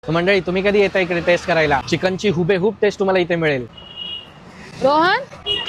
मंडळी तुम्ही कधी येता इकडे टेस्ट करायला? चिकनची हुबेहूब टेस्ट तुम्हाला इथे मिळेल. रोहन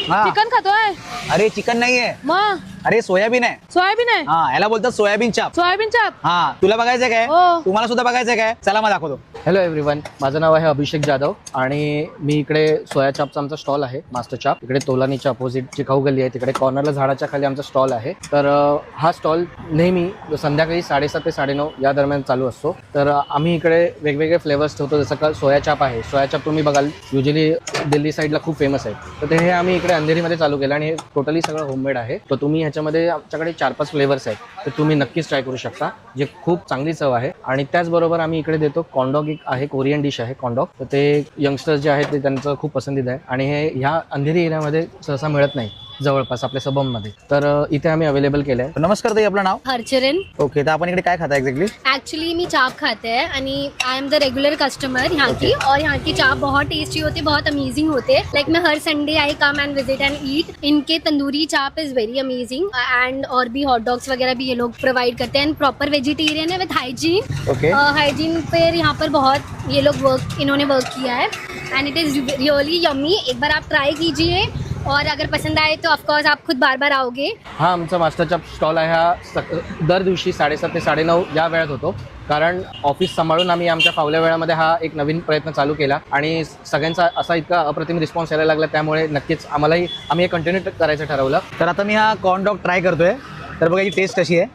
हा. चिकन खातोय? अरे चिकन नाहीये, मग अरे सोयाबीन आहे. सोयाबीन आहे. हा, याला बोलतात सोयाबीन चाप. सोयाबीन चाप. हा, तुला बघायचंय काय? हो. तुम्हाला सुद्धा बघायचंय काय? चला मग दाखवतो. हॅलो एव्हरीवन, माझं नाव आहे अभिषेक जाधव आणि मी इकडे सोया चापचा आमचा स्टॉल आहे, मास्टर चाप. इकडे तोलानीच्या अपोजिट जी खाऊ गल्ली आहे तिकडे कॉर्नरला झाडाच्या खाली आमचा स्टॉल आहे. तर हा स्टॉल नेहमी संध्याकाळी 7:30 ते 9:30 या दरम्यान चालू असतो. तर आम्ही इकडे वेगवेगळे फ्लेवर्स ठेवतो, जसं का सोया चाप आहे. सोया चाप तुम्ही बघाल युजली दिल्ली साईडला खूप फेमस आहे. तर ते हे आम्ही इकडे अंधेरीमध्ये चालू केलं आणि टोटली सगळं होममेड आहे. तर तुम्ही ह्याच्यामध्ये आमच्याकडे 4-5 फ्लेवर्स आहेत, तर तुम्ही नक्कीच ट्राय करू शकता, जे खूप चांगली चव आहे. आणि त्याचबरोबर आम्ही इकडे देतो कॉन्डॉग, एक आहे कोरियन डिश आहे कॉन्डॉग. तर ते यंगस्टर्स जे आहेत ते त्यांचं खूप पसंदीदा आहे आणि हे ह्या अंधेरी एरियामध्ये सहसा मिळत नाही जवळपास आपल्या सबममध्ये. तर इथे आम्ही अवेलेबल केलं आहे. नमस्कार ताई, आपलं नाव? हरचरण. ओके, तर आपण इकडे काय खाता एक्झॅक्टली? एक्चुअली मी चाप खाते हैं आणि I am the regular customer यहाँ की, और यहाँ की चाप बहुत टेस्टी होती है, बहुत अमेजिंग होते हैं. लाइक मैं हर Sunday I come and visit and eat. इनके तंदूरी चाप इज वेरी अमेजिंग एंड और भी हॉट डॉग्स वगैरह भी ये लोग प्रोवाइड करते हैं. प्रॉपर वेजिटेरियन है विद हाइजीन. ओके. हाइजीन पर यहाँ पर बहुत ये लोग इन्होंने वर्क किया है end it is really yummy. एक बार आप ट्राई कीजिए और अगर पसंद आए तो ऑफकोर्स आप खुद बार बार आओगे. हा आमचा मास्टर चाप स्टॉल आहे. हा दर दिवशी 7:30 ते 9:30 या वेळात होतो, कारण ऑफिस सांभाळून आम्ही आमच्या फावल्या वेळामध्ये हा एक नवीन प्रयत्न चालू केला आणि सगळ्यांचा असा इतका अप्रतिम रिस्पॉन्स यायला लागला, त्यामुळे नक्कीच आम्ही हे कंटिन्यू करायचं ठरवलं. तर आता मी हा कॉर्न डॉग ट्राय करतोय. तर बघा, याची टेस्ट कशी आहे.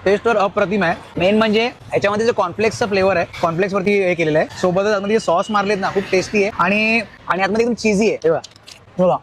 टेस्ट तर अप्रतिम आहे. मेन म्हणजे याच्यामध्ये जो कॉर्नफ्लेक्सचा फ्लेवर आहे, कॉर्नफ्लेक्स वरती हे केलेलं आहे. सोबतच आतमध्ये सॉस मारलेत ना, खूप टेस्टी आहे आणि आतमध्ये एकदम चीजी आहे. बघा,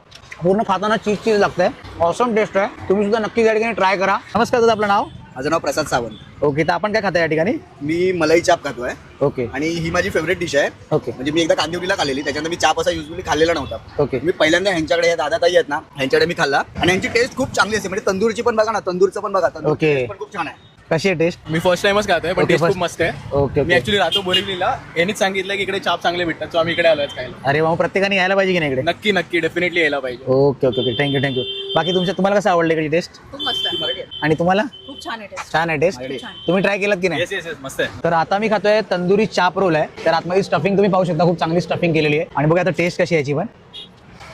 पूर्ण खाताना चीज लागतंय. ऑसम टेस्ट आहे. तुम्ही सुद्धा नक्की या ठिकाणी ट्राय करा. नमस्कार दादा, आपलं नाव? माझं नाव प्रसाद सावंत. ओके, तर आपण काय खाता या ठिकाणी? मी मलाई चाप खातोय ओके आणि ही माझी फेवरेट डिश आहे. ओके म्हणजे मी एकदा कांदिवलीला खाल्लेली, त्याच्यानंतर मी चाप असा युजली खाल्लेला नव्हता. ओके. मी पहिल्यांदा ह्यांच्याकडे, या दादा ताई आहेत ना, ह्यांच्याकडे मी खाल्ला आणि यांची टेस्ट खूप चांगली असते. म्हणजे तंदूरची पण बघा ना, तंदूरचं पण बघा, तंदूर ओके. टेस्ट पण खूप छान आहे. कशी आहे टेस्ट? मी फर्स्ट टाइमच खातोय, पण Okay, टेस्ट खूप first- मस्त आहे. ओके मी ओके. ऍक्च्युली राहतो बोरिवलीला, यांनीच सांगितलं की इकडे चाप चांगले भेटतात, सो आम्ही इकडे आलोय खायला. अरे मग प्रत्येकाने यायला पाहिजे की नाही इकडे? नक्की नक्की डेफिनेटली यायला पाहिजे. Okay okay okay, thank you. बाकी तुम्हाला कसं आवडलं इकडची टेस्ट? खूप मस्त आहे. आणि तुम्हाला? खूप छान आहे टेस्ट. छान आहे टेस्ट. तुम्ही ट्राय केलात की नाही? येस येस येस, मस्त आहे. तर आता मी खातोय तंदुरी चाप रोल आहे. तर आतमध्ये स्टफिंग तुम्ही पाहू शकता, खूप चांगली स्टफिंग केलेली आहे. आणि बघा आता टेस्ट कशी आहे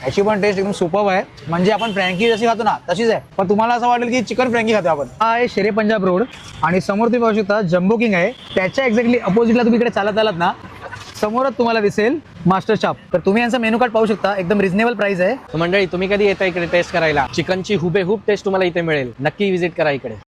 याची पण टेस्ट एकदम सुपर्ब आहे. म्हणजे आपण फ्रँकी जशी खातो ना तशीच आहे, पण तुम्हाला असं वाटेल की चिकन फ्रँकी खातो आपण. हा आहे शेरे पंजाब रोड आणि समोर तुम्ही पाहू शकता जम्बो किंग आहे. त्याच्या एक्झॅक्टली अपोजिटला तुम्ही इकडे चालत आलात ना, समोरच तुम्हाला दिसेल मास्टर चाप. तर तुम्ही यांचा मेनू कार्ड पाहू शकता, एकदम रिझनेबल प्राइस आहे. तर मंडळी तुम्ही कधी येता इकडे टेस्ट करायला? चिकनची हुबेहूब टेस्ट तुम्हाला इथे मिळेल. नक्की विजिट करा इकडे.